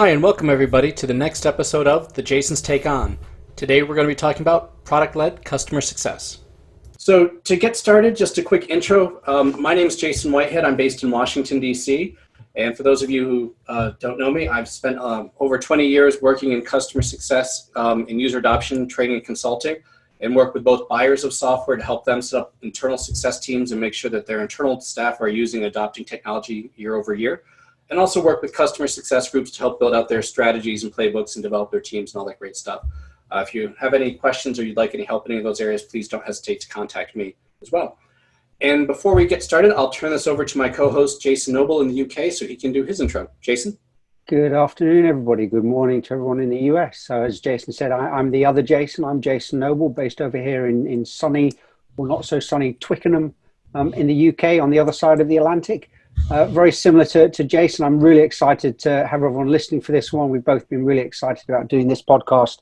Hi, and welcome everybody to the next episode of The Jason's Take On. Today we're going to be talking about product-led customer success. So to get started, just a quick intro. My name is Jason Whitehead. I'm based in Washington, D.C. And for those of you who don't know me, I've spent over 20 years working in customer success, in user adoption, training, and consulting, and work with both buyers of software to help them set up internal success teams and make sure that their internal staff are using and adopting technology year over year. And also work with customer success groups to help build out their strategies and playbooks and develop their teams and all that great stuff. If you have any questions or you'd like any help in any of those areas, please don't hesitate to contact me as well. And before we get started, I'll turn this over to my co-host, Jason Noble in the UK, so he can do his intro. Jason? Good afternoon, everybody. Good morning to everyone in the US. So as Jason said, I'm the other Jason. I'm Jason Noble, based over here in sunny, or not so sunny, Twickenham in the UK on the other side of the Atlantic. Very similar to Jason. I'm really excited to have everyone listening for this one. We've both been really excited about doing this podcast.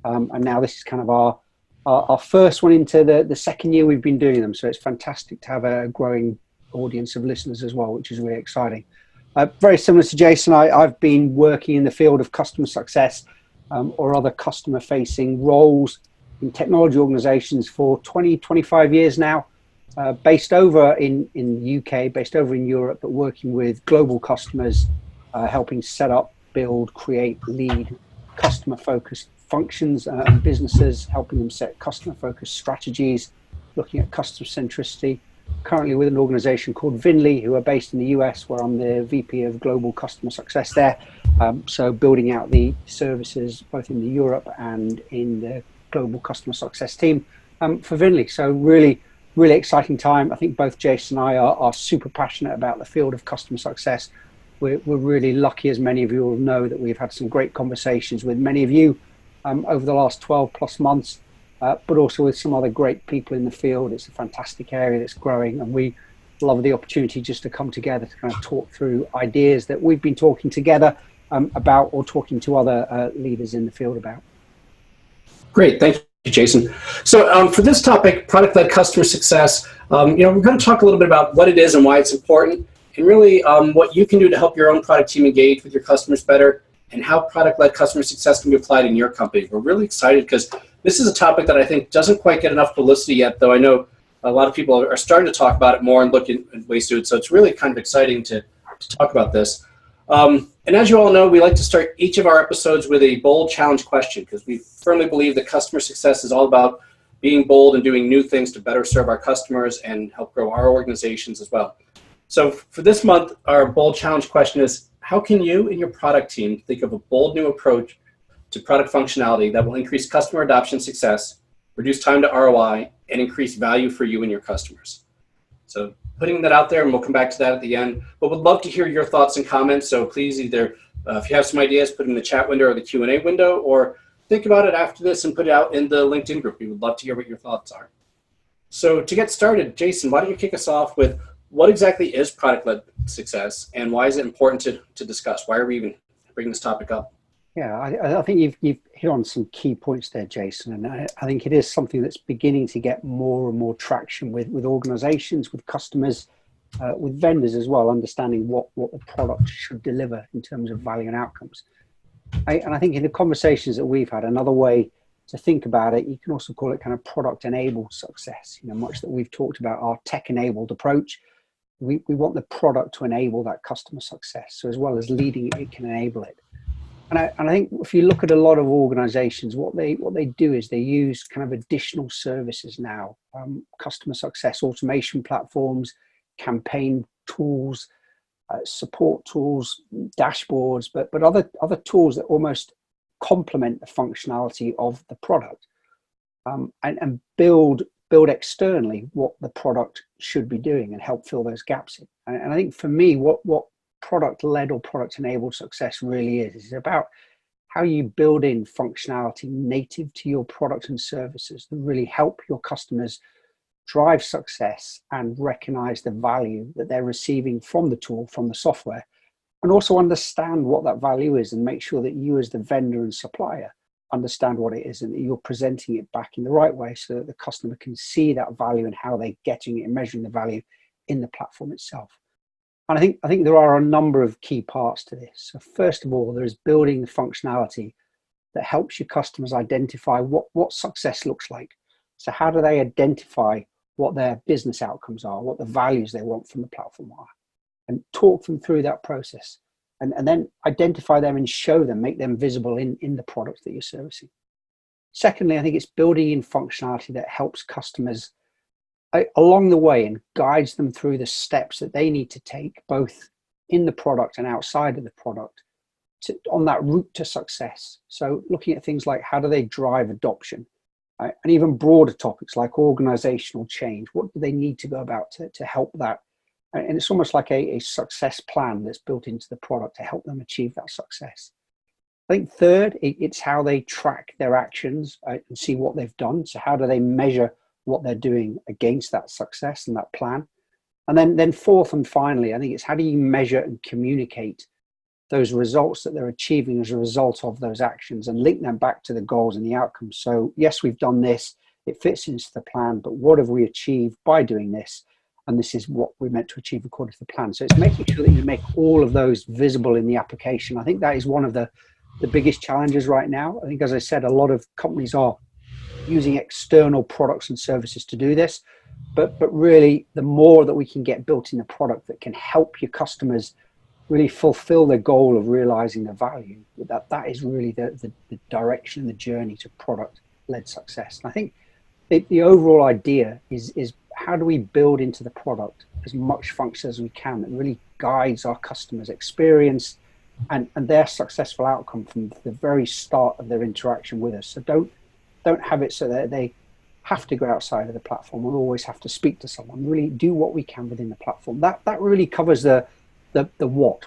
And now this is kind of our first one into the second year we've been doing them. So it's fantastic to have a growing audience of listeners as well, which is really exciting. Very similar to Jason, I've been working in the field of customer success or other customer facing roles in technology organizations for 20, 25 years now. Based over in the UK, based over in Europe, but working with global customers, helping set up, build, create, lead customer-focused functions and businesses, helping them set customer-focused strategies, looking at customer centricity. Currently with an organization called Vinley, who are based in the US, where I'm the VP of Global Customer Success there. So building out the services both in the Europe and in the Global Customer Success team for Vinley. So really exciting time. I think both Jason and I are super passionate about the field of customer success. We're really lucky, as many of you will know, that we've had some great conversations with many of you over the last 12 plus months, but also with some other great people in the field. It's a fantastic area that's growing, and we love the opportunity just to come together to kind of talk through ideas that we've been talking together about, or talking to other leaders in the field about. Great, thank you, Jason. So for this topic, product-led customer success, we're going to talk a little bit about what it is and why it's important, and really what you can do to help your own product team engage with your customers better, and how product-led customer success can be applied in your company. We're really excited because this is a topic that I think doesn't quite get enough publicity yet, though I know a lot of people are starting to talk about it more and look at ways to do it. So it's really kind of exciting to talk about this. And as you all know, we like to start each of our episodes with a bold challenge question, because we firmly believe that customer success is all about being bold and doing new things to better serve our customers and help grow our organizations as well. So for this month, our bold challenge question is, how can you and your product team think of a bold new approach to product functionality that will increase customer adoption success, reduce time to ROI, and increase value for you and your customers? So putting that out there, and we'll come back to that at the end, but would love to hear your thoughts and comments. So please either, if you have some ideas, put it in the chat window or the Q&A window, or think about it after this and put it out in the LinkedIn group. We would love to hear what your thoughts are. So to get started, Jason, why don't you kick us off with what exactly is product-led success, and why is it important to discuss? Why are we even bringing this topic up? Yeah, I think you've hit on some key points there, Jason, and I think it is something that's beginning to get more and more traction with organizations, with customers, with vendors as well, understanding what the product should deliver in terms of value and outcomes. And I think in the conversations that we've had, another way to think about it, you can also call it kind of product-enabled success. Much that we've talked about our tech-enabled approach. We want the product to enable that customer success. So as well as leading it, it can enable it. And I think if you look at a lot of organizations, what they do is they use kind of additional services now, customer success automation platforms, campaign tools, support tools, dashboards, but other tools that almost complement the functionality of the product, and build externally what the product should be doing and help fill those gaps in. And I think for me, what product-led or product-enabled success really is about how you build in functionality native to your product and services that really help your customers drive success and recognize the value that they're receiving from the tool, from the software, and also understand what that value is, and make sure that you as the vendor and supplier understand what it is, and that you're presenting it back in the right way so that the customer can see that value and how they're getting it and measuring the value in the platform itself. And I think there are a number of key parts to this. So first of all, there's building the functionality that helps your customers identify what success looks like. So how do they identify what their business outcomes are, what the values they want from the platform are, and talk them through that process, and then identify them and show them, make them visible in the products that you're servicing. Secondly, I think it's building in functionality that helps customers along the way and guides them through the steps that they need to take, both in the product and outside of the product, on that route to success. So looking at things like how do they drive adoption, right? And even broader topics like organizational change. What do they need to go about to help that? And it's almost like a success plan that's built into the product to help them achieve that success. I think third, it's how they track their actions and see what they've done. So how do they measure what they're doing against that success and that plan? And then fourth and finally, I think it's how do you measure and communicate those results that they're achieving as a result of those actions and link them back to the goals and the outcomes. So yes, we've done this, it fits into the plan, but what have we achieved by doing this? And this is what we're meant to achieve according to the plan. So it's making sure that you make all of those visible in the application. I think that is one of the biggest challenges right now. I think, as I said, a lot of companies are using external products and services to do this, but really the more that we can get built in the product that can help your customers really fulfill their goal of realizing the value, that is really the direction and the journey to product-led success. And I think the overall idea is how do we build into the product as much function as we can that really guides our customers' experience and their successful outcome from the very start of their interaction with us. So don't have it so that they have to go outside of the platform or always have to speak to someone. Really do what we can within the platform. That really covers the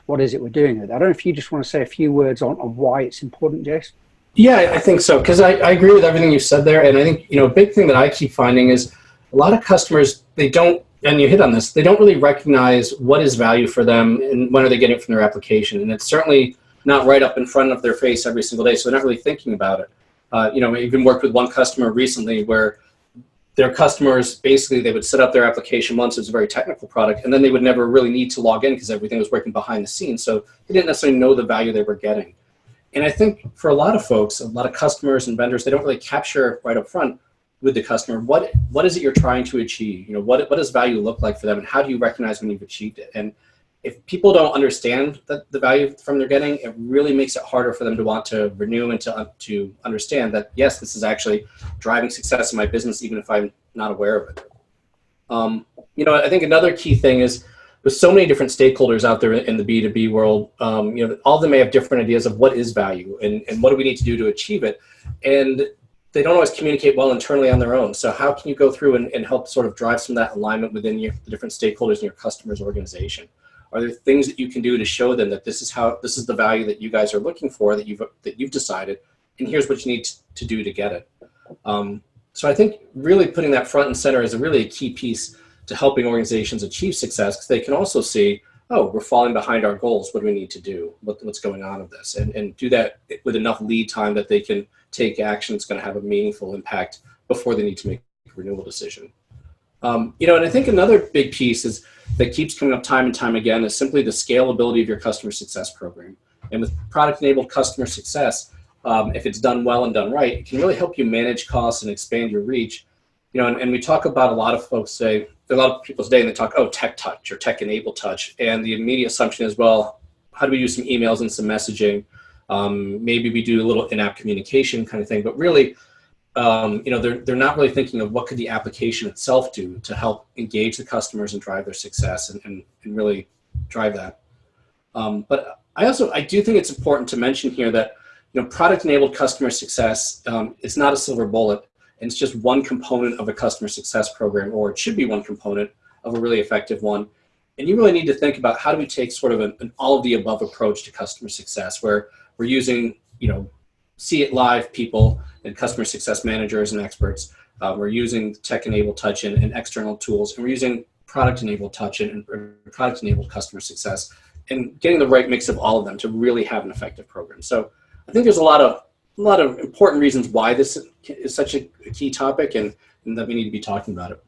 what is it we're doing with it. I don't know if you just want to say a few words on why it's important, Jason. Yeah, I think so, because I agree with everything you said there. And I think, a big thing that I keep finding is a lot of customers, they don't, and you hit on this, they don't really recognize what is value for them and when are they getting it from their application. And it's certainly not right up in front of their face every single day, so they're not really thinking about it. I even worked with one customer recently where their customers, basically, they would set up their application once. It was a very technical product, and then they would never really need to log in because everything was working behind the scenes. So they didn't necessarily know the value they were getting. And I think for a lot of folks, a lot of customers and vendors, they don't really capture right up front with the customer, what is it you're trying to achieve? What does value look like for them, and how do you recognize when you've achieved it? And if people don't understand the value from they're getting, it really makes it harder for them to want to renew and to understand that, yes, this is actually driving success in my business, even if I'm not aware of it. I think another key thing is with so many different stakeholders out there in the B2B world, all of them may have different ideas of what is value and what do we need to do to achieve it. And they don't always communicate well internally on their own. So how can you go through and help sort of drive some of that alignment within the different stakeholders in your customer's organization? Are there things that you can do to show them that this is the value that you guys are looking for, that you've decided, and here's what you need to do to get it? So I think really putting that front and center is a key piece to helping organizations achieve success, because they can also see, oh, we're falling behind our goals. What do we need to do? What's going on with this? And do that with enough lead time that they can take action that's going to have a meaningful impact before they need to make a renewal decision. And I think another big piece that keeps coming up time and time again is simply the scalability of your customer success program. And with product-enabled customer success, if it's done well and done right, it can really help you manage costs and expand your reach. And we talk about a lot of folks say, there are a lot of people today, and they talk, oh, tech touch or tech-enabled touch. And the immediate assumption is, well, how do we do some emails and some messaging? Maybe we do a little in-app communication kind of thing. But really, they're not really thinking of what could the application itself do to help engage the customers and drive their success and really drive that. But I do think it's important to mention here that product-enabled customer success is not a silver bullet, and it's just one component of a customer success program, or it should be one component of a really effective one. And you really need to think about how do we take sort of an all-of-the-above approach to customer success, where we're using see it live people and customer success managers and experts. We're using tech-enabled touch and external tools, and we're using product-enabled touch and product-enabled customer success, and getting the right mix of all of them to really have an effective program. So I think there's a lot of important reasons why this is such a key topic, and that we need to be talking about it.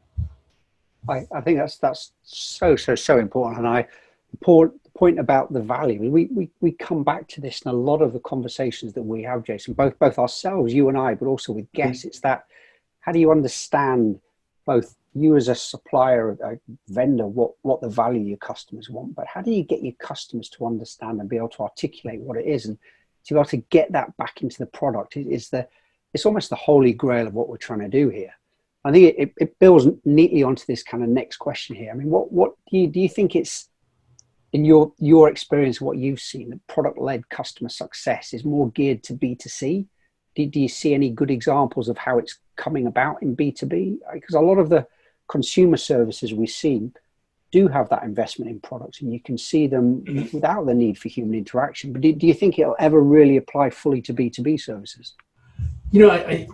I think that's so important, and point about the value, we come back to this in a lot of the conversations that we have, Jason, both ourselves, you and I, but also with guests. It's that, how do you understand, both you as a supplier, a vendor, what the value your customers want, but how do you get your customers to understand and be able to articulate what it is, and to be able to get that back into the product? It's almost the holy grail of what we're trying to do here. I think it builds neatly onto this kind of next question here. I mean, what do you think it's, in your experience, what you've seen, that product-led customer success is more geared to B2C? Do you see any good examples of how it's coming about in B2B? Because a lot of the consumer services we see do have that investment in products, and you can see them without the need for human interaction. But do you think it'll ever really apply fully to B2B services? You know, I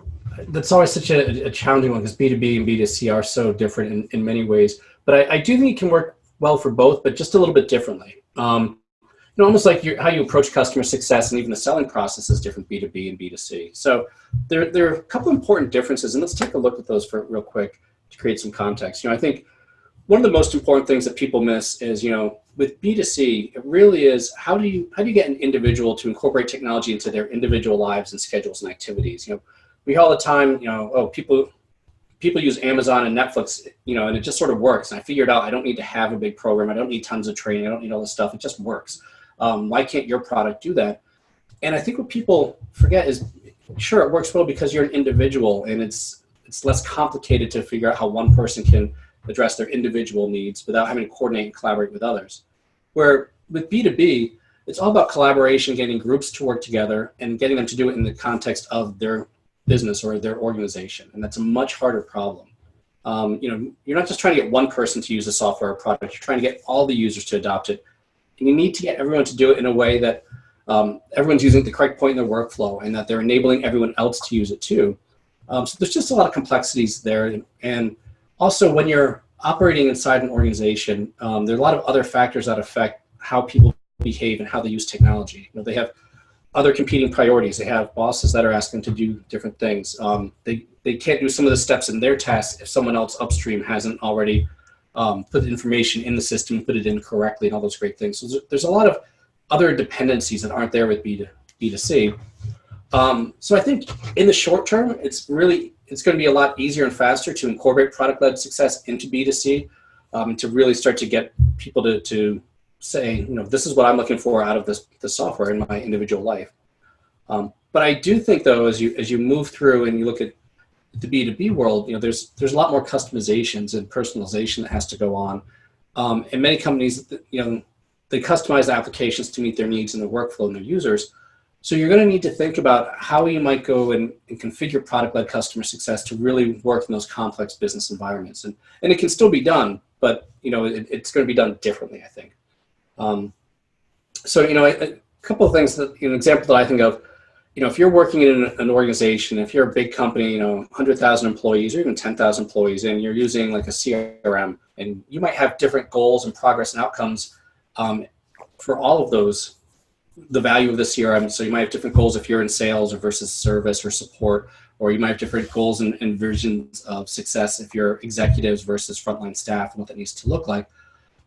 that's always such a challenging one, because B2B and B2C are so different in many ways. But I do think it can work well for both, but just a little bit differently. You know, almost like how you approach customer success and even the selling process is different, B2B and B2C. So there are a couple important differences, and let's take a look at those for real quick to create some context. You know, I think one of the most important things that people miss is, you know, with B2C, it really is, how do you get an individual to incorporate technology into their individual lives and schedules and activities? You know, we hear all the time, you know, oh, people use Amazon and Netflix, you know, and it just sort of works. And I figured out I don't need to have a big program. I don't need tons of training. I don't need all this stuff. It just works. Why can't your product do that? And I think what people forget is, sure, it works well because you're an individual, and it's less complicated to figure out how one person can address their individual needs without having to coordinate and collaborate with others. Where with B2B, it's all about collaboration, getting groups to work together and getting them to do it in the context of their business or their organization. And that's a much harder problem. You know, you're not just trying to get one person to use the software or product, you're trying to get all the users to adopt it. And you need to get everyone to do it in a way that everyone's using the correct point in their workflow, and that they're enabling everyone else to use it too. So there's just a lot of complexities there. And also, when you're operating inside an organization, there are a lot of other factors that affect how people behave and how they use technology. You know, they have other competing priorities. They have bosses that are asking them to do different things. They can't do some of the steps in their tasks if someone else upstream hasn't already put information in the system, put it in correctly, and all those great things. So there's a lot of other dependencies that aren't there with B2C. So I think in the short term, it's going to be a lot easier and faster to incorporate product-led success into B2C, to really start to get people to say, you know, this is what I'm looking for out of the software in my individual life. But I do think, though, as you move through and you look at the B2B world, you know, there's a lot more customizations and personalization that has to go on. And many companies, you know, they customize the applications to meet their needs and their workflow and their users. So you're going to need to think about how you might go and configure product-led customer success to really work in those complex business environments. And it can still be done, but, you know, it's going to be done differently, I think. So, you know, a couple of things that, you know, an example that I think of, you know, if you're working in an organization, if you're a big company, you know, 100,000 employees or even 10,000 employees, and you're using like a CRM, and you might have different goals and progress and outcomes for all of those, the value of the CRM. So you might have different goals if you're in sales or versus service or support, or you might have different goals and versions of success if you're executives versus frontline staff and what that needs to look like.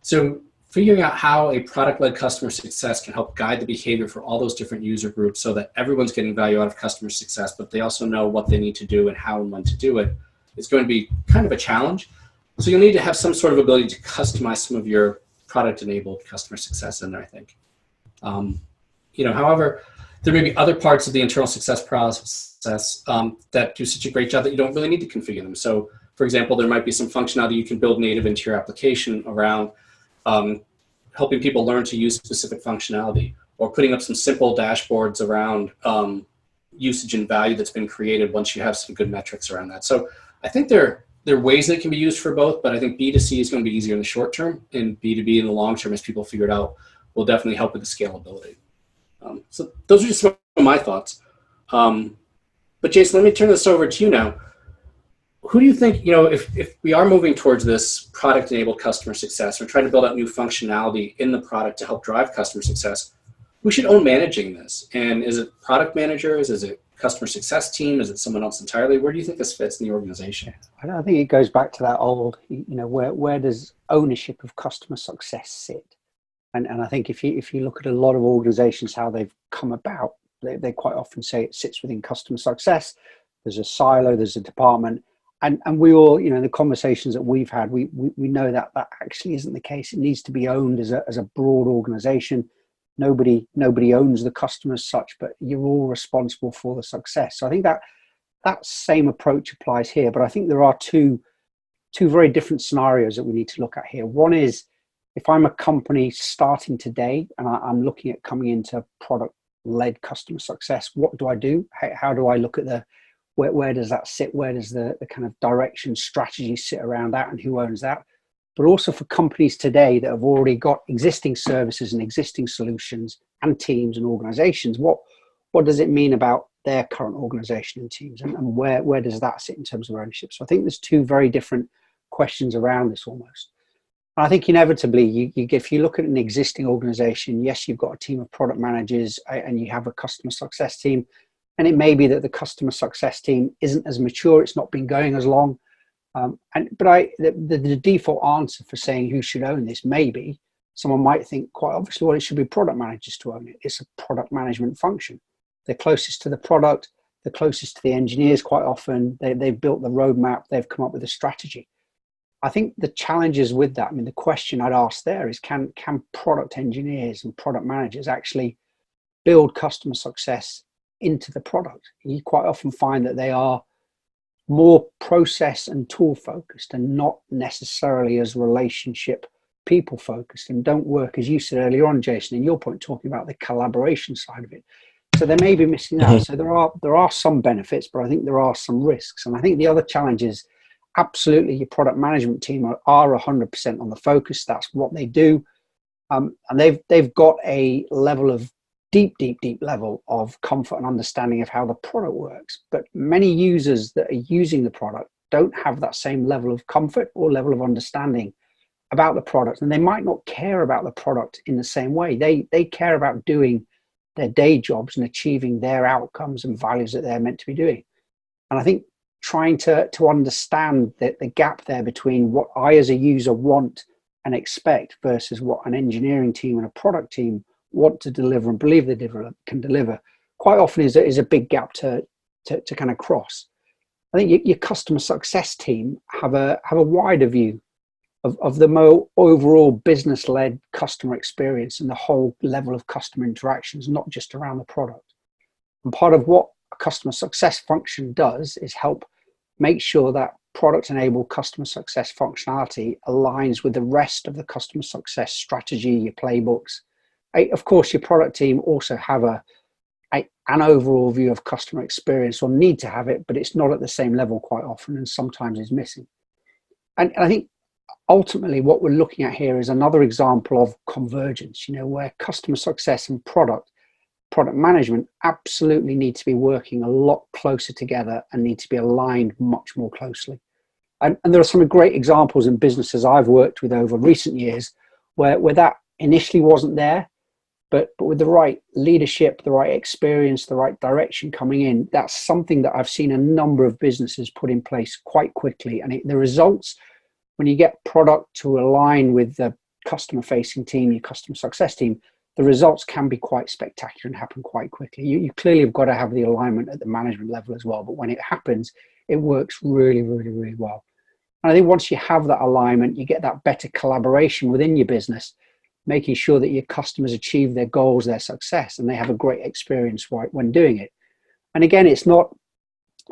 So figuring out how a product-led customer success can help guide the behavior for all those different user groups so that everyone's getting value out of customer success, but they also know what they need to do and how and when to do it, is going to be kind of a challenge. So you'll need to have some sort of ability to customize some of your product-enabled customer success in there, I think. You know, however, there may be other parts of the internal success process that do such a great job that you don't really need to configure them. So, for example, there might be some functionality you can build native into your application around helping people learn to use specific functionality, or putting up some simple dashboards around usage and value that's been created once you have some good metrics around that. So I think there are ways that can be used for both, but I think B2C is going to be easier in the short term, and B2B in the long term, as people figure it out, will definitely help with the scalability. So those are just some of my thoughts. But Jason, let me turn this over to you now. Who do you think, you know, if we are moving towards this product-enabled customer success, or trying to build out new functionality in the product to help drive customer success, who should own managing this? And is it product managers? Is it customer success team? Is it someone else entirely? Where do you think this fits in the organization? I think it goes back to that old, you know, where does ownership of customer success sit? And I think if you look at a lot of organizations, how they've come about, they quite often say it sits within customer success. There's a silo, there's a department. And we all, you know, the conversations that we've had, we know that that actually isn't the case. It needs to be owned as a broad organization. Nobody owns the customer as such, but you're all responsible for the success. So I think that same approach applies here. But I think there are two very different scenarios that we need to look at here. One is, if I'm a company starting today and I'm looking at coming into product-led customer success, what do I do? How do I look at where does that sit? Where does the kind of direction strategy sit around that, and who owns that? But also for companies today that have already got existing services and existing solutions and teams and organizations, what does it mean about their current organization and teams, and where does that sit in terms of ownership? So I think there's two very different questions around this almost. And I think inevitably, if you look at an existing organization, yes, you've got a team of product managers and you have a customer success team. And it may be that the customer success team isn't as mature, it's not been going as long. But the default answer for saying who should own this, maybe someone might think quite obviously, well, it should be product managers to own it. It's a product management function. They're closest to the product, they're closest to the engineers quite often. They've built the roadmap, they've come up with a strategy. I think the challenges with that, I mean, the question I'd ask there is, can product engineers and product managers actually build customer success into the product? You quite often find that they are more process and tool focused and not necessarily as relationship people focused, and don't work, as you said earlier on, Jason, in your point, talking about the collaboration side of it. So they may be missing out. So there are some benefits, but I think there are some risks. And I think the other challenge is, absolutely, your product management team are 100% on the focus. That's what they do. And they've got a level of deep level of comfort and understanding of how the product works. But many users that are using the product don't have that same level of comfort or level of understanding about the product. And they might not care about the product in the same way. They care about doing their day jobs and achieving their outcomes and values that they're meant to be doing. And I think trying to understand the gap there between what I as a user want and expect versus what an engineering team and a product team want to deliver and believe they can deliver, quite often is a big gap to kind of cross. I think your customer success team have a wider view of the more overall business-led customer experience and the whole level of customer interactions, not just around the product. And part of what a customer success function does is help make sure that product-enabled customer success functionality aligns with the rest of the customer success strategy, your playbooks. Of course, your product team also have an overall view of customer experience, or need to have it, but it's not at the same level quite often, and sometimes is missing. And I think ultimately what we're looking at here is another example of convergence, where customer success and product management absolutely need to be working a lot closer together and need to be aligned much more closely. And there are some great examples in businesses I've worked with over recent years where that initially wasn't there, but with the right leadership, the right experience, the right direction coming in, that's something that I've seen a number of businesses put in place quite quickly. And the results, when you get product to align with the customer facing team, your customer success team, the results can be quite spectacular and happen quite quickly. You clearly have got to have the alignment at the management level as well, but when it happens, it works really, really, really well. And I think once you have that alignment, you get that better collaboration within your business, making sure that your customers achieve their goals, their success, and they have a great experience when doing it. And again, it's not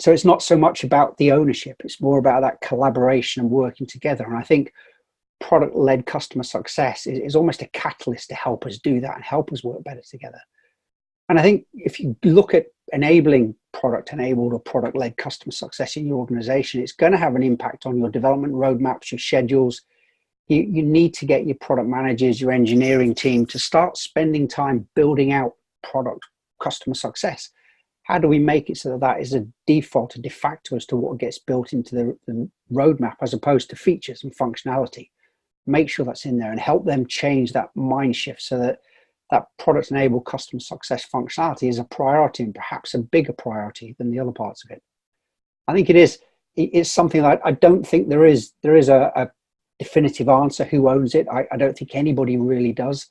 so much about the ownership, it's more about that collaboration and working together. And I think product-led customer success is almost a catalyst to help us do that and help us work better together. And I think if you look at enabling product-enabled or product-led customer success in your organization, it's going to have an impact on your development roadmaps, your schedules. You need to get your product managers, your engineering team to start spending time building out product customer success. How do we make it so that that is a default, a de facto as to what gets built into the roadmap as opposed to features and functionality? Make sure that's in there and help them change that mind shift so that that product-enabled customer success functionality is a priority, and perhaps a bigger priority than the other parts of it. I think it's something that I don't think there is a definitive answer who owns it. I don't think anybody really does.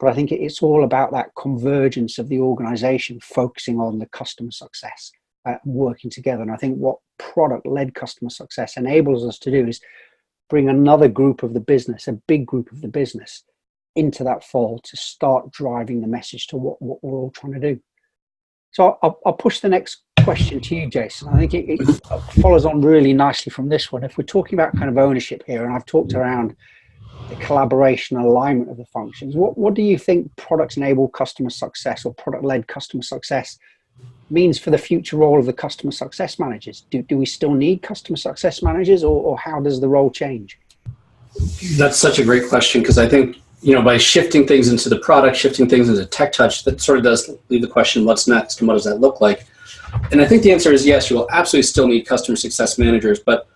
but I think it's all about that convergence of the organization focusing on the customer success, working together. And I think what product-led customer success enables us to do is bring another group of the business, a big group of the business, into that fold to start driving the message to what we're all trying to do. So I'll push the next question to you, Jason. I think it follows on really nicely from this one. If we're talking about kind of ownership here, and I've talked around the collaboration and alignment of the functions, what do you think product-enabled customer success or product-led customer success means for the future role of the customer success managers? Do we still need customer success managers, or how does the role change? That's such a great question, because I think, by shifting things into the product, shifting things into tech touch, that sort of does leave the question, what's next and what does that look like? And I think the answer is yes, you will absolutely still need customer success managers, but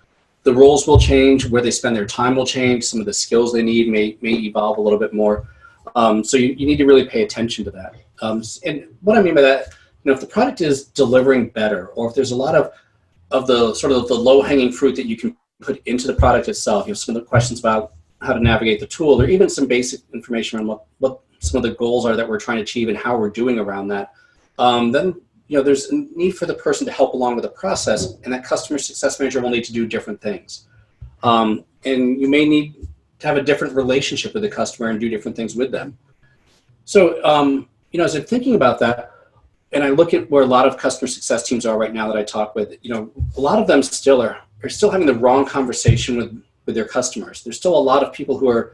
the roles will change, where they spend their time will change, some of the skills they need may evolve a little bit more. So you need to really pay attention to that. And what I mean by that, if the product is delivering better, or if there's a lot of the sort of the low-hanging fruit that you can put into the product itself, some of the questions about how to navigate the tool, or even some basic information on what some of the goals are that we're trying to achieve and how we're doing around that, then there's a need for the person to help along with the process, and that customer success manager will need to do different things. And you may need to have a different relationship with the customer and do different things with them. So, as I'm thinking about that, and I look at where a lot of customer success teams are right now that I talk with, a lot of them still are still having the wrong conversation with their customers. There's still a lot of people who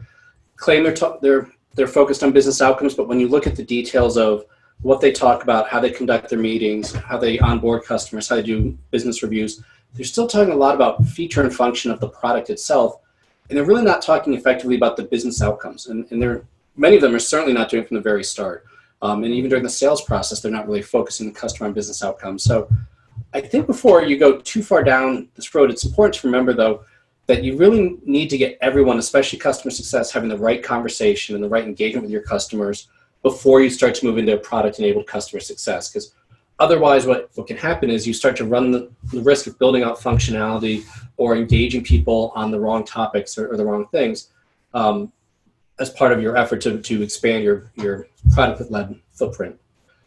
claim they're focused on business outcomes, but when you look at the details of what they talk about, how they conduct their meetings, how they onboard customers, how they do business reviews, they're still talking a lot about feature and function of the product itself, and they're really not talking effectively about the business outcomes. And many of them are certainly not doing it from the very start. And even during the sales process, they're not really focusing the customer on business outcomes. So I think before you go too far down this road, it's important to remember, though, that you really need to get everyone, especially customer success, having the right conversation and the right engagement with your customers before you start to move into product-enabled customer success. Because otherwise, what can happen is you start to run the risk of building out functionality or engaging people on the wrong topics or the wrong things as part of your effort to expand your product-led footprint.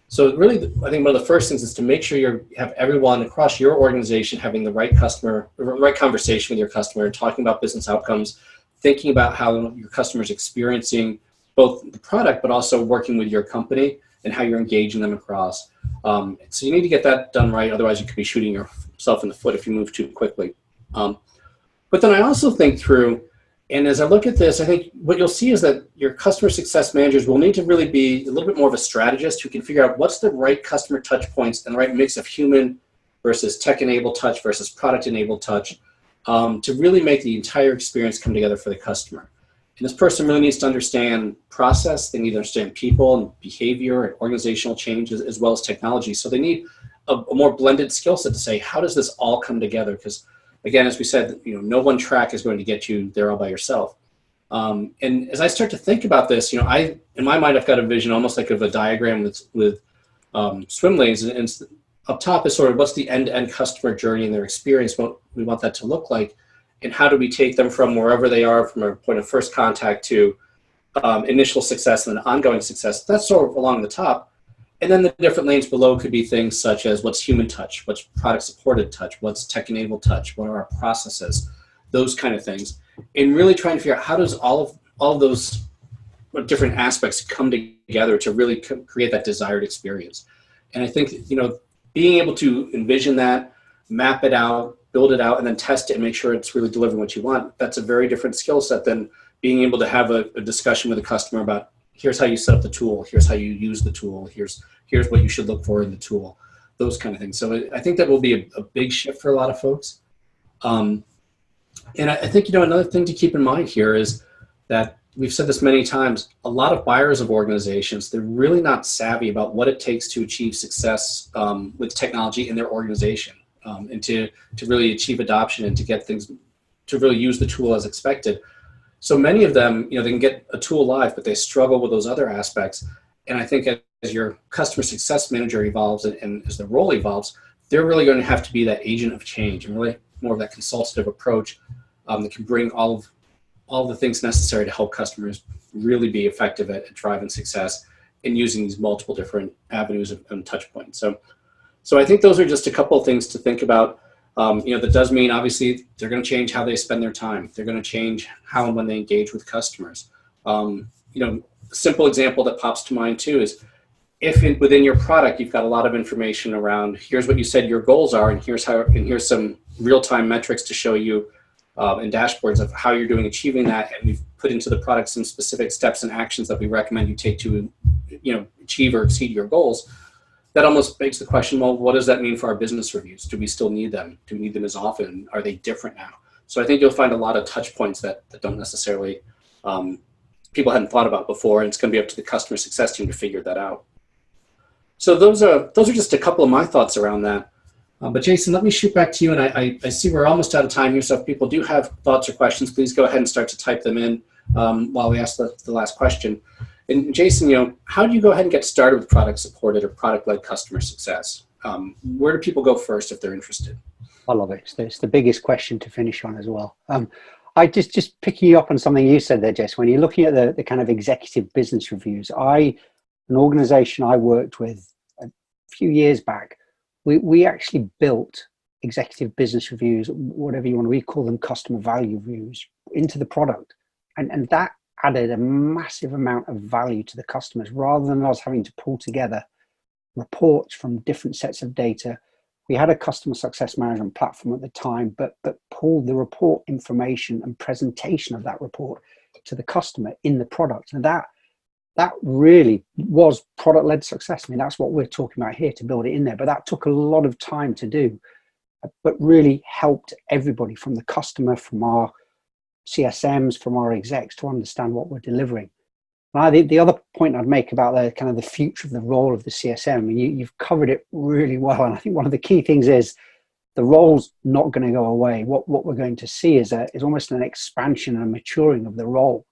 So really, I think one of the first things is to make sure you have everyone across your organization having the right conversation with your customer and talking about business outcomes, thinking about how your customer is experiencing both the product, but also working with your company and how you're engaging them across. So you need to get that done right. Otherwise, you could be shooting yourself in the foot if you move too quickly. But then I also think through, and as I look at this, I think what you'll see is that your customer success managers will need to really be a little bit more of a strategist who can figure out what's the right customer touch points and the right mix of human versus tech-enabled touch versus product-enabled touch to really make the entire experience come together for the customer. And this person really needs to understand process. They need to understand people and behavior and organizational changes as well as technology. So they need a more blended skill set to say, how does this all come together? Because again, as we said, no one track is going to get you there all by yourself. And as I start to think about this, in my mind, I've got a vision almost like of a diagram with swim lanes, and up top is sort of what's the end-to-end customer journey and their experience, what we want that to look like, and how do we take them from wherever they are, from a point of first contact to initial success and then ongoing success. That's sort of along the top. And then the different lanes below could be things such as what's human touch, what's product supported touch, what's tech enabled touch, what are our processes, those kind of things. And really trying to figure out how does all of those different aspects come together to really create that desired experience. And I think, being able to envision that, map it out, build it out, and then test it and make sure it's really delivering what you want, that's a very different skill set than being able to have a discussion with a customer about here's how you set up the tool, here's how you use the tool, here's what you should look for in the tool, those kind of things. So I think that will be a big shift for a lot of folks. And I think, another thing to keep in mind here is that we've said this many times, a lot of buyers of organizations, they're really not savvy about what it takes to achieve success with technology in their organization and to really achieve adoption and to get things, to really use the tool as expected. So many of them, they can get a tool live, but they struggle with those other aspects. And I think as your customer success manager evolves and as the role evolves, they're really going to have to be that agent of change and really more of that consultative approach that can bring all all the things necessary to help customers really be effective at driving success in using these multiple different avenues and touch points. So I think those are just a couple of things to think about. That does mean obviously they're going to change how they spend their time. They're going to change how and when they engage with customers. A simple example that pops to mind too is if within your product you've got a lot of information around here's what you said your goals are, and here's some real-time metrics to show you and dashboards of how you're doing achieving that, and we've put into the product some specific steps and actions that we recommend you take to achieve or exceed your goals. That almost begs the question, well, what does that mean for our business reviews? Do we still need them? Do we need them as often? Are they different now? So I think you'll find a lot of touch points that don't necessarily people hadn't thought about before, and it's going to be up to the customer success team to figure that out. So those are just a couple of my thoughts around that. But Jason, let me shoot back to you, and I see we're almost out of time here, so if people do have thoughts or questions, please go ahead and start to type them in while we ask the last question. And Jason, how do you go ahead and get started with product supported or product-led customer success? Where do people go first if they're interested? I love it. It's the biggest question to finish on as well. I just picking you up on something you said there, Jess, when you're looking at the kind of executive business reviews, an organization I worked with a few years back, we actually built executive business reviews, whatever you want to, we call them customer value reviews, into the product. And that added a massive amount of value to the customers rather than us having to pull together reports from different sets of data. We had a customer success management platform at the time, but pulled the report information and presentation of that report to the customer in the product. And that really was product-led success. I mean, that's what we're talking about here, to build it in there. But that took a lot of time to do, but really helped everybody, from the customer, from our CSMs, from our execs, to understand what we're delivering. And I think the other point I'd make about the kind of the future of the role of the CSM, I mean, you've covered it really well. And I think one of the key things is the role's not going to go away. What we're going to see is almost an expansion and a maturing of the role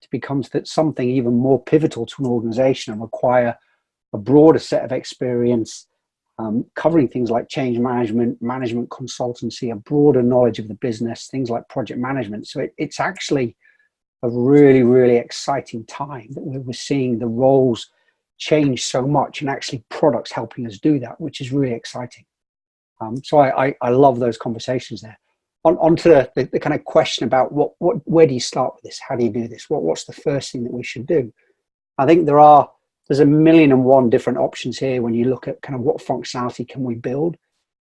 to become something even more pivotal to an organization and require a broader set of experience, covering things like change management, management consultancy, a broader knowledge of the business, things like project management. So it's actually a really, really exciting time that we're seeing the roles change so much, and actually products helping us do that, which is really exciting. So I love those conversations there. On to the kind of question about where do you start with this? How do you do this? What's the first thing that we should do? I think there's a million and one different options here when you look at kind of what functionality can we build.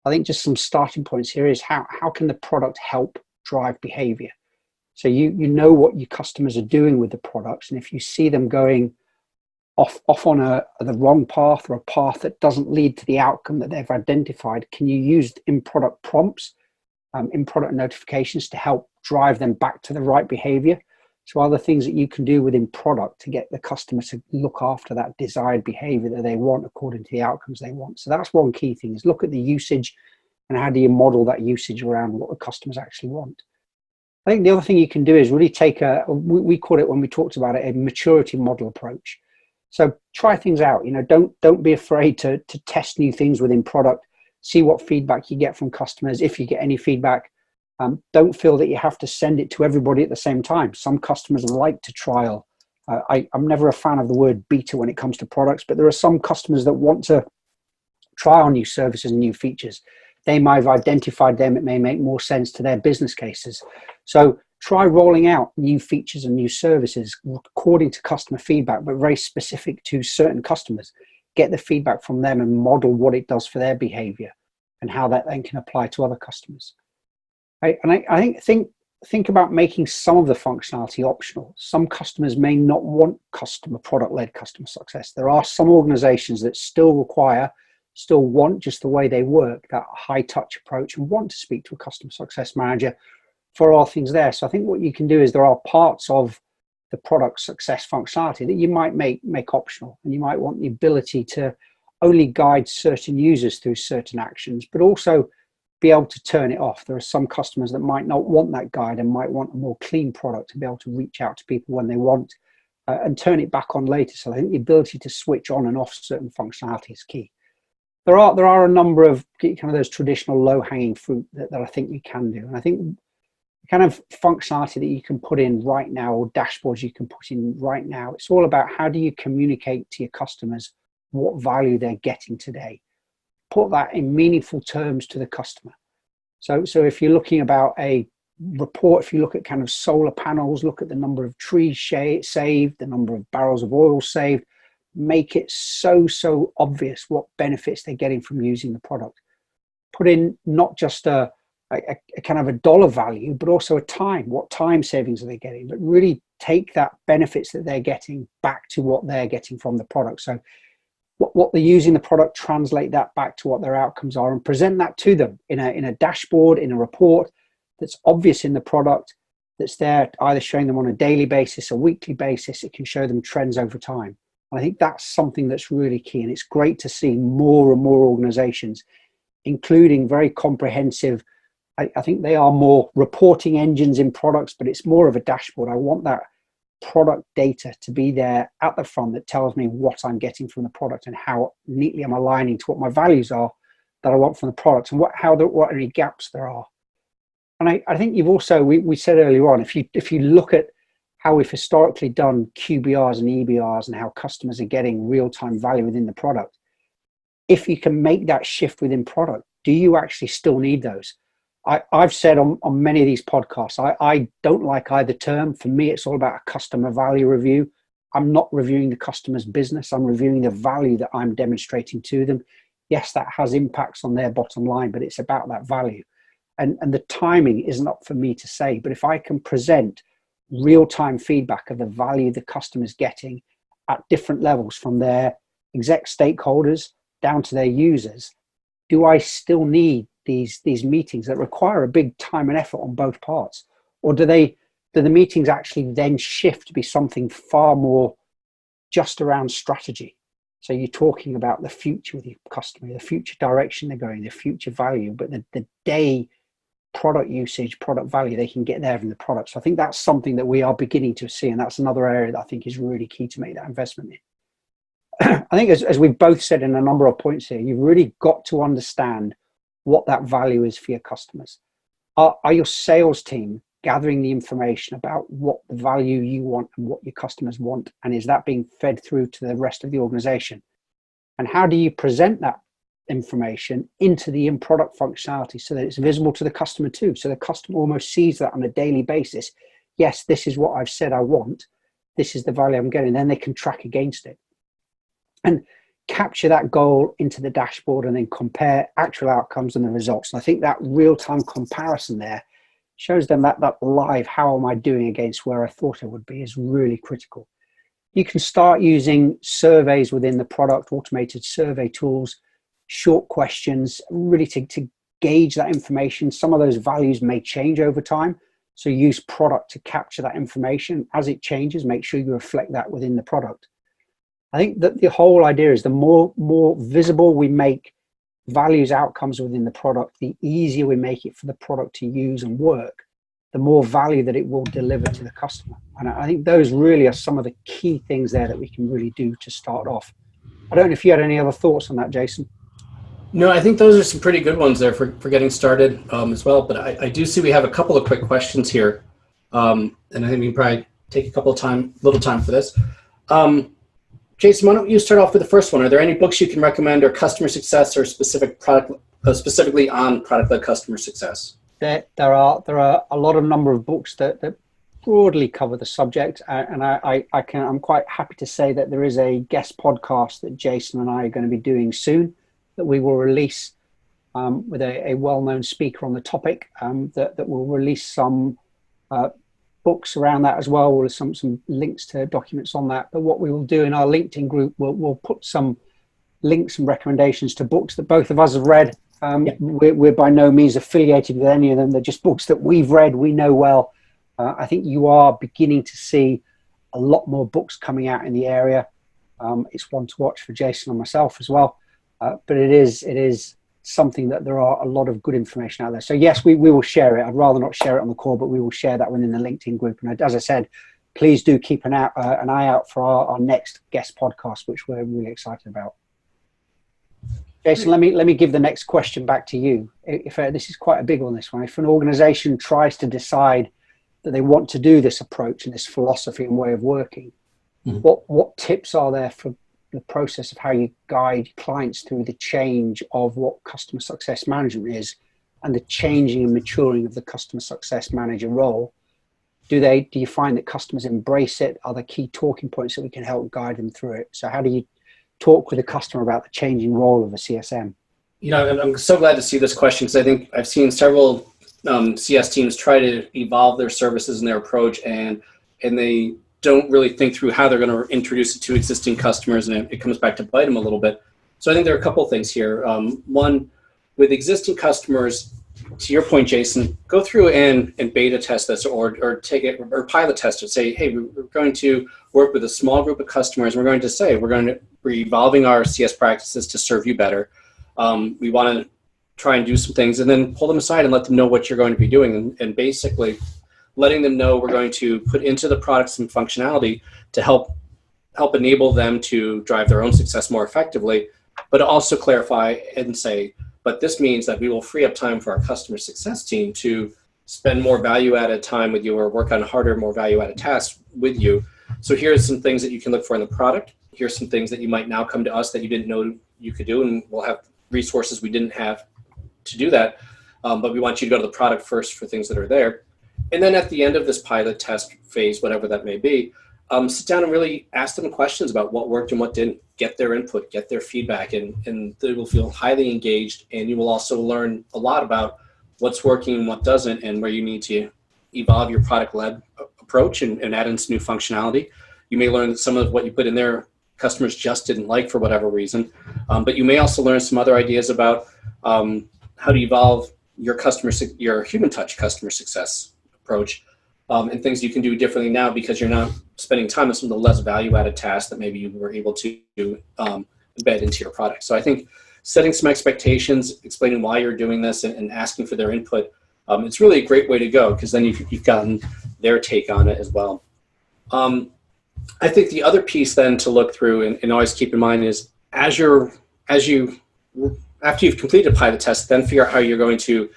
I think just some starting points here is how can the product help drive behavior? So you know what your customers are doing with the products, and if you see them going off on the wrong path, or a path that doesn't lead to the outcome that they've identified, can you use in-product prompts, in-product notifications to help drive them back to the right behavior? So other things that you can do within product to get the customer to look after that desired behavior that they want according to the outcomes they want. So that's one key thing, is look at the usage and how do you model that usage around what the customers actually want. I think the other thing you can do is really take we call it, when we talked about it, a maturity model approach. So try things out. Don't be afraid to test new things within product. See what feedback you get from customers. If you get any feedback, don't feel that you have to send it to everybody at the same time. Some customers like to trial. I'm never a fan of the word beta when it comes to products, but there are some customers that want to try on new services and new features. They might have identified them. It may make more sense to their business cases. So try rolling out new features and new services according to customer feedback, but very specific to certain customers. Get the feedback from them and model what it does for their behavior and how that then can apply to other customers. Right? And I think about making some of the functionality optional. Some customers may not want product-led customer success. There are some organizations that still want just the way they work, that high-touch approach, and want to speak to a customer success manager for all things there. So I think what you can do is there are parts of the product success functionality that you might make optional, and you might want the ability to only guide certain users through certain actions, but also be able to turn it off. There are some customers that might not want that guide and might want a more clean product to be able to reach out to people when they want and turn it back on later. So I think the ability to switch on and off certain functionality is key. There are a number of kind of those traditional low-hanging fruit that I think you can do. And I think kind of functionality that you can put in right now, or dashboards you can put in right now. It's all about how do you communicate to your customers what value they're getting today. Put that in meaningful terms to the customer. So if you're looking about a report, if you look at kind of solar panels, look at the number of trees saved, the number of barrels of oil saved, make it so obvious what benefits they're getting from using the product. Put in not just a kind of a dollar value, but also a time. What time savings are they getting? But really take that benefits that they're getting back to what they're getting from the product. So what they're using the product, translate that back to what their outcomes are and present that to them in a dashboard, in a report that's obvious in the product, that's there either showing them on a daily basis, a weekly basis. It can show them trends over time. And I think that's something that's really key. And it's great to see more and more organizations, including very comprehensive, I think they are more reporting engines in products, but it's more of a dashboard. I want that product data to be there at the front that tells me what I'm getting from the product and how neatly I'm aligning to what my values are that I want from the product, and what any gaps there are. And I think you've also, we said earlier on, if you look at how we've historically done QBRs and EBRs and how customers are getting real-time value within the product, if you can make that shift within product, do you actually still need those? I've said on many of these podcasts, I don't like either term. For me, it's all about a customer value review. I'm not reviewing the customer's business. I'm reviewing the value that I'm demonstrating to them. Yes, that has impacts on their bottom line, but it's about that value. And the timing isn't up for me to say, but if I can present real-time feedback of the value the customer's getting at different levels, from their exec stakeholders down to their users, do I still need these meetings that require a big time and effort on both parts? Or do the meetings actually then shift to be something far more just around strategy? So you're talking about the future with your customer, the future direction they're going, the future value, but the day product usage, product value, they can get there from the product. So I think that's something that we are beginning to see, and that's another area that I think is really key to make that investment in. I think as we've both said in a number of points here, you've really got to understand what that value is for your customers. Are your sales team gathering the information about what the value you want and what your customers want? And is that being fed through to the rest of the organization? And how do you present that information into the in-product functionality so that it's visible to the customer too? So the customer almost sees that on a daily basis. Yes, this is what I've said I want. This is the value I'm getting. Then they can track against it and capture that goal into the dashboard and then compare actual outcomes and the results. And I think that real-time comparison there shows them that live, how am I doing against where I thought I would be, is really critical. You can start using surveys within the product, automated survey tools, short questions, really to gauge that information. Some of those values may change over time. So use product to capture that information. As it changes, make sure you reflect that within the product. I think that the whole idea is the more visible we make values, outcomes within the product, the easier we make it for the product to use and work, the more value that it will deliver to the customer. And I think those really are some of the key things there that we can really do to start off. I don't know if you had any other thoughts on that, Jason. No, I think those are some pretty good ones there for getting started as well. But I do see we have a couple of quick questions here. And I think we can probably take a little time for this. Jason, why don't you start off with the first one? Are there any books you can recommend, or customer success, or specifically on product-led customer success? There are a lot of number of books that broadly cover the subject, and I'm quite happy to say that there is a guest podcast that Jason and I are going to be doing soon that we will release with a well-known speaker on the topic, that will release some books around that as well, with some links to documents on that. But what we will do in our LinkedIn group, we'll put some links and recommendations to books that both of us have read. We're by no means affiliated with any of them. They're just books that we've read, we know well. I think you are beginning to see a lot more books coming out in the area. It's one to watch for Jason and myself as well. But it is something that there are a lot of good information out there. So yes, we will share it. I'd rather not share it on the call, but we will share that within the LinkedIn group. And as I said, please do keep an eye out for our next guest podcast, which we're really excited about. Jason, let me give the next question back to you. If this is quite a big one, this one. If an organization tries to decide that they want to do this approach and this philosophy and way of working, what tips are there for the process of how you guide clients through the change of what customer success management is and the changing and maturing of the customer success manager role? Do you find that customers embrace it? Are there key talking points that we can help guide them through it? So how do you talk with a customer about the changing role of a CSM? I'm so glad to see this question, because I think I've seen several CS teams try to evolve their services and their approach, and they don't really think through how they're going to introduce it to existing customers, and it comes back to bite them a little bit. So I think there are a couple of things here. One, with existing customers, to your point, Jason, go through and beta test this, or take it or pilot test it. Say, hey, we're going to work with a small group of customers. We're going to we're evolving our CS practices to serve you better. We want to try and do some things, and then pull them aside and let them know what you're going to be doing, and basically letting them know we're going to put into the product some functionality to help enable them to drive their own success more effectively, but also clarify and say, but this means that we will free up time for our customer success team to spend more value-added time with you, or work on harder, more value-added tasks with you. So here's some things that you can look for in the product. Here's some things that you might now come to us that you didn't know you could do, and we'll have resources we didn't have to do that. But we want you to go to the product first for things that are there. And then at the end of this pilot test phase, whatever that may be, sit down and really ask them questions about what worked and what didn't. Get their input, get their feedback, and they will feel highly engaged. And you will also learn a lot about what's working and what doesn't, and where you need to evolve your product-led approach and add in some new functionality. You may learn that some of what you put in there customers just didn't like for whatever reason. But you may also learn some other ideas about how to evolve your human touch customer success approach, and things you can do differently now because you're not spending time on some of the less value-added tasks that maybe you were able to embed into your product. So I think setting some expectations, explaining why you're doing this, and asking for their input, it's really a great way to go, because then you've gotten their take on it as well. I think the other piece then to look through and always keep in mind is after you've completed a pilot test, then figure out how you're going to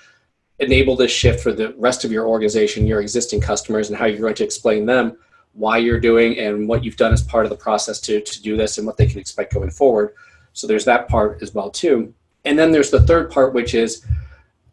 enable this shift for the rest of your organization, your existing customers, and how you're going to explain them why you're doing and what you've done as part of the process to do this, and what they can expect going forward. So there's that part as well too. And then there's the third part, which is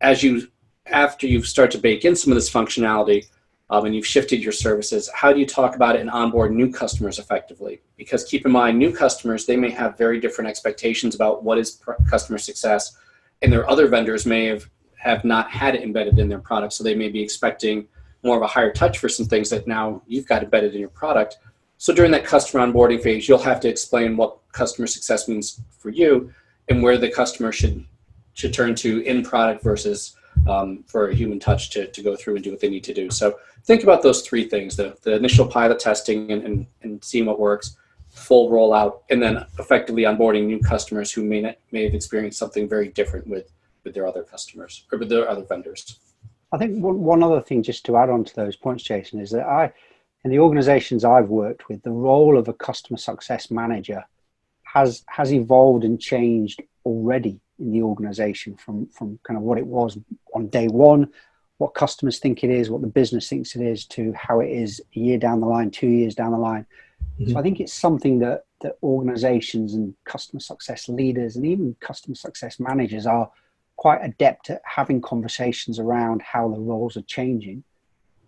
after you start to bake in some of this functionality, and you've shifted your services, how do you talk about it and onboard new customers effectively? Because keep in mind, new customers, they may have very different expectations about what is customer success, and their other vendors may have not had it embedded in their product. So they may be expecting more of a higher touch for some things that now you've got embedded in your product. So during that customer onboarding phase, you'll have to explain what customer success means for you, and where the customer should turn to in product versus for a human touch to go through and do what they need to do. So think about those three things: the initial pilot testing and seeing what works, full rollout, and then effectively onboarding new customers who may have experienced something very different with their other customers or with their other vendors. I think one other thing just to add on to those points, Jason, is that in the organizations I've worked with, the role of a customer success manager has evolved and changed already in the organization from kind of what it was on day one, what customers think it is, what the business thinks it is, to how it is a year down the line, 2 years down the line. Mm-hmm. So I think it's something that organizations and customer success leaders and even customer success managers are quite adept at having conversations around how the roles are changing.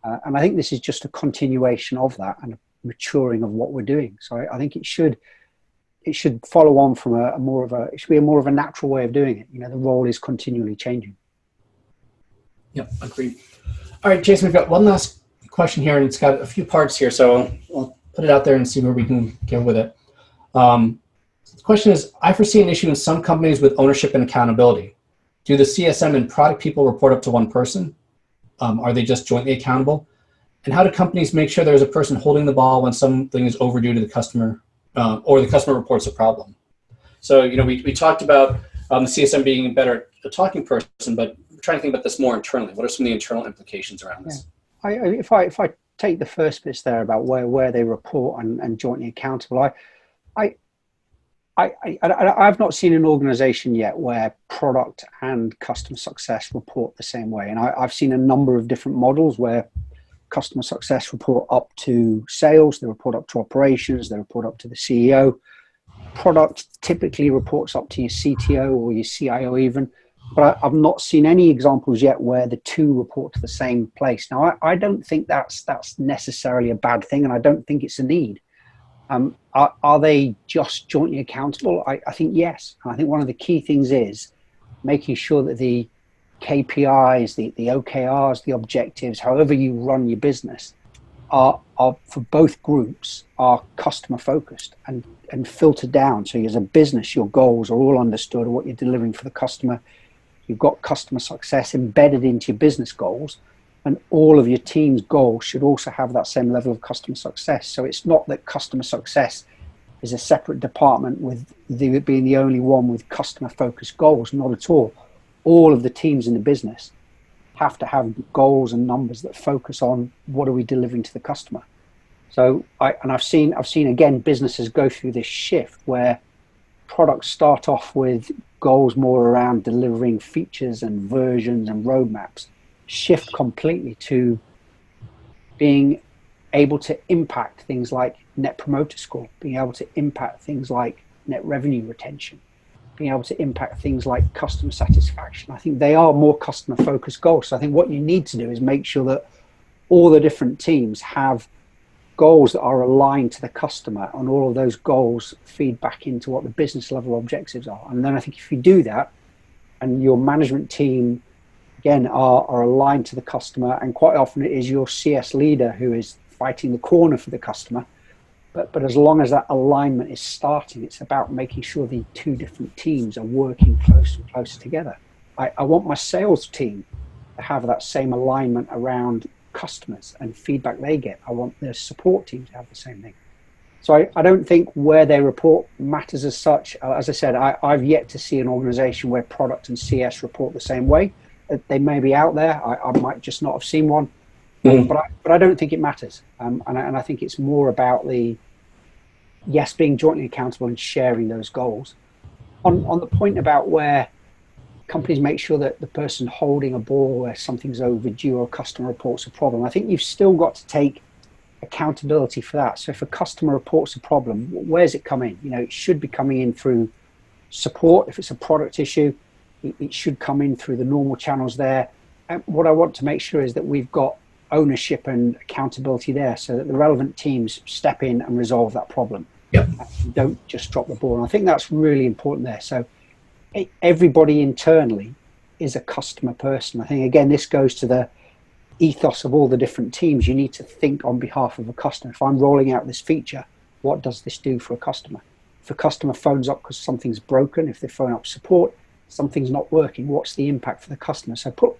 And I think this is just a continuation of that and a maturing of what we're doing. So I think it should follow on from it should be a more of a natural way of doing it. You know, the role is continually changing. Yep, agreed. All right, Jason, we've got one last question here, and it's got a few parts here, so I'll put it out there and see where we can get with it. The question is, I foresee an issue in some companies with ownership and accountability. Do the CSM and product people report up to one person? Are they just jointly accountable? And how do companies make sure there's a person holding the ball when something is overdue to the customer, or the customer reports a problem? So, you know, we talked about the CSM being better a talking person, but we're trying to think about this more internally. What are some of the internal implications around this? If I take the first bits there about where they report and jointly accountable, I've not seen an organization yet where product and customer success report the same way. And I've seen a number of different models where customer success report up to sales, they report up to operations, they report up to the CEO. Product typically reports up to your CTO or your CIO even. But I've not seen any examples yet where the two report to the same place. Now, I don't think that's necessarily a bad thing, and I don't think it's a need. Are they just jointly accountable? I think yes. And I think one of the key things is making sure that the KPIs, the OKRs, the objectives, however you run your business, are for both groups are customer focused and filtered down. So as a business, your goals are all understood, what you're delivering for the customer. You've got customer success embedded into your business goals, and all of your team's goals should also have that same level of customer success. So it's not that customer success is a separate department with being the only one with customer focused goals. Not at all. All of the teams in the business have to have goals and numbers that focus on what are we delivering to the customer. So I've seen again businesses go through this shift where products start off with goals more around delivering features and versions and roadmaps, shift completely to being able to impact things like net promoter score, being able to impact things like net revenue retention, being able to impact things like customer satisfaction. I think they are more customer focused goals. So I think what you need to do is make sure that all the different teams have goals that are aligned to the customer, and all of those goals feed back into what the business level objectives are. And then I think if you do that and your management team again are aligned to the customer, and quite often it is your CS leader who is fighting the corner for the customer, but as long as that alignment is starting, it's about making sure the two different teams are working closer and closer together. I want my sales team to have that same alignment around customers and feedback they get. I want the support team to have the same thing. So I don't think where they report matters as such. As I said, I've yet to see an organization where product and CS report the same way. They may be out there. I might just not have seen one, but I don't think it matters. And I think it's more about being jointly accountable and sharing those goals. On the point about where companies make sure that the person holding a ball where something's overdue or a customer reports a problem, I think you've still got to take accountability for that. So if a customer reports a problem, where's it coming? It should be coming in through support. If it's a product issue, it should come in through the normal channels there. And what I want to make sure is that we've got ownership and accountability there so that the relevant teams step in and resolve that problem. Yep. Don't just drop the ball. And I think that's really important there. So everybody internally is a customer person. I think, again, this goes to the ethos of all the different teams. You need to think on behalf of a customer. If I'm rolling out this feature, what does this do for a customer? If a customer phones up because something's broken, if they phone up support, something's not working, what's the impact for the customer? So put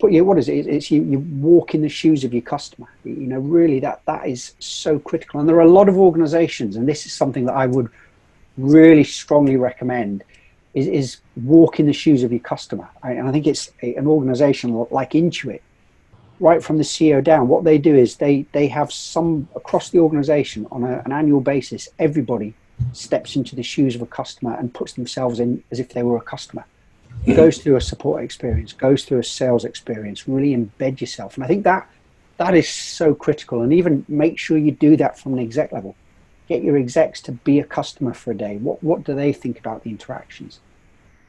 what is it? It's you walk in the shoes of your customer. Really that is so critical. And there are a lot of organizations, and this is something that I would really strongly recommend, is walk in the shoes of your customer. And I think it's an organization like Intuit, right from the CEO down. What they do is they have some across the organization on an annual basis. Everybody steps into the shoes of a customer and puts themselves in as if they were a customer. Goes through a support experience, goes through a sales experience, really embed yourself. And I think that is so critical. And even make sure you do that from an exec level. Get your execs to be a customer for a day. What do they think about the interactions?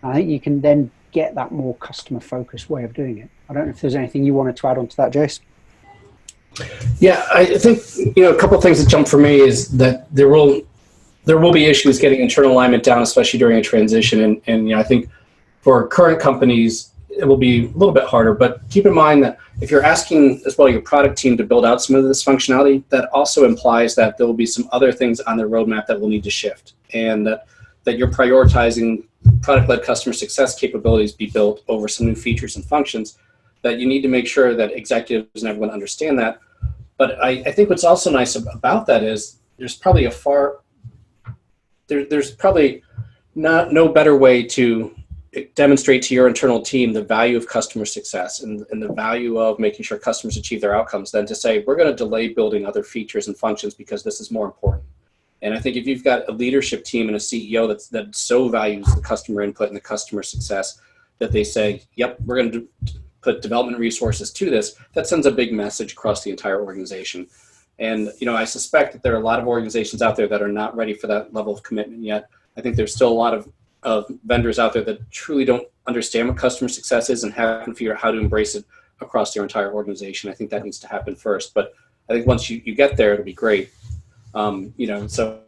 And I think you can then get that more customer focused way of doing it. I don't know if there's anything you wanted to add on to that, Jace. Yeah, I think a couple of things that jump for me is that there will be issues getting internal alignment down, especially during a transition. And I think for current companies, it will be a little bit harder, but keep in mind that if you're asking as well your product team to build out some of this functionality, that also implies that there will be some other things on their roadmap that will need to shift, and that you're prioritizing product-led customer success capabilities be built over some new features and functions, that you need to make sure that executives and everyone understand that. But I think what's also nice about that is there's probably no better way to demonstrate to your internal team the value of customer success and the value of making sure customers achieve their outcomes than to say, we're going to delay building other features and functions because this is more important. And I think if you've got a leadership team and a CEO that so values the customer input and the customer success that they say, yep, we're going to put development resources to this, that sends a big message across the entire organization. And, I suspect that there are a lot of organizations out there that are not ready for that level of commitment yet. I think there's still a lot of vendors out there that truly don't understand what customer success is and haven't figured out how to embrace it across their entire organization. I think that needs to happen first. But I think once you get there, it'll be great. So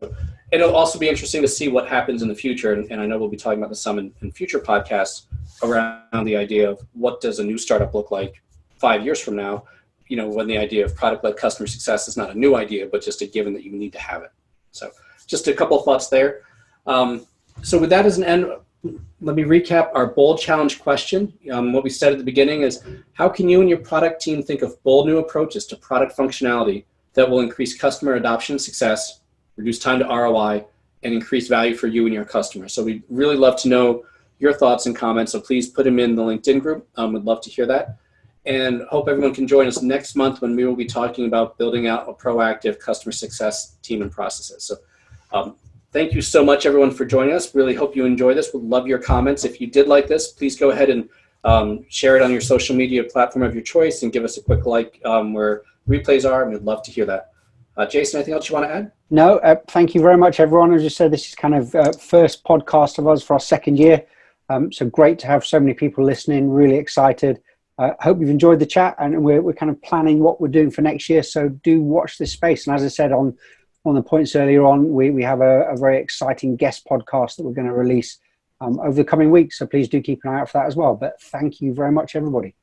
it'll also be interesting to see what happens in the future. And I know we'll be talking about this some in future podcasts around the idea of what does a new startup look like 5 years from now, when the idea of product-led customer success is not a new idea, but just a given that you need to have it. So just a couple of thoughts there. So with that as an end, let me recap our bold challenge question. What we said at the beginning is, how can you and your product team think of bold new approaches to product functionality that will increase customer adoption and success, reduce time to ROI, and increase value for you and your customers? So we'd really love to know your thoughts and comments. So please put them in the LinkedIn group. We'd love to hear that. And hope everyone can join us next month when we will be talking about building out a proactive customer success team and processes. So thank you so much, everyone, for joining us. Really hope you enjoy this. We'd love your comments. If you did like this, please go ahead and share it on your social media platform of your choice and give us a quick like where replays are, and we'd love to hear that. Jason, anything else you want to add? No, thank you very much, everyone. As you said, this is kind of first podcast of us for our second year. So great to have so many people listening, really excited. Hope you've enjoyed the chat, and we're kind of planning what we're doing for next year. So do watch this space. And as I said on the points earlier on, we have a very exciting guest podcast that we're going to release over the coming weeks. So please do keep an eye out for that as well. But thank you very much, everybody.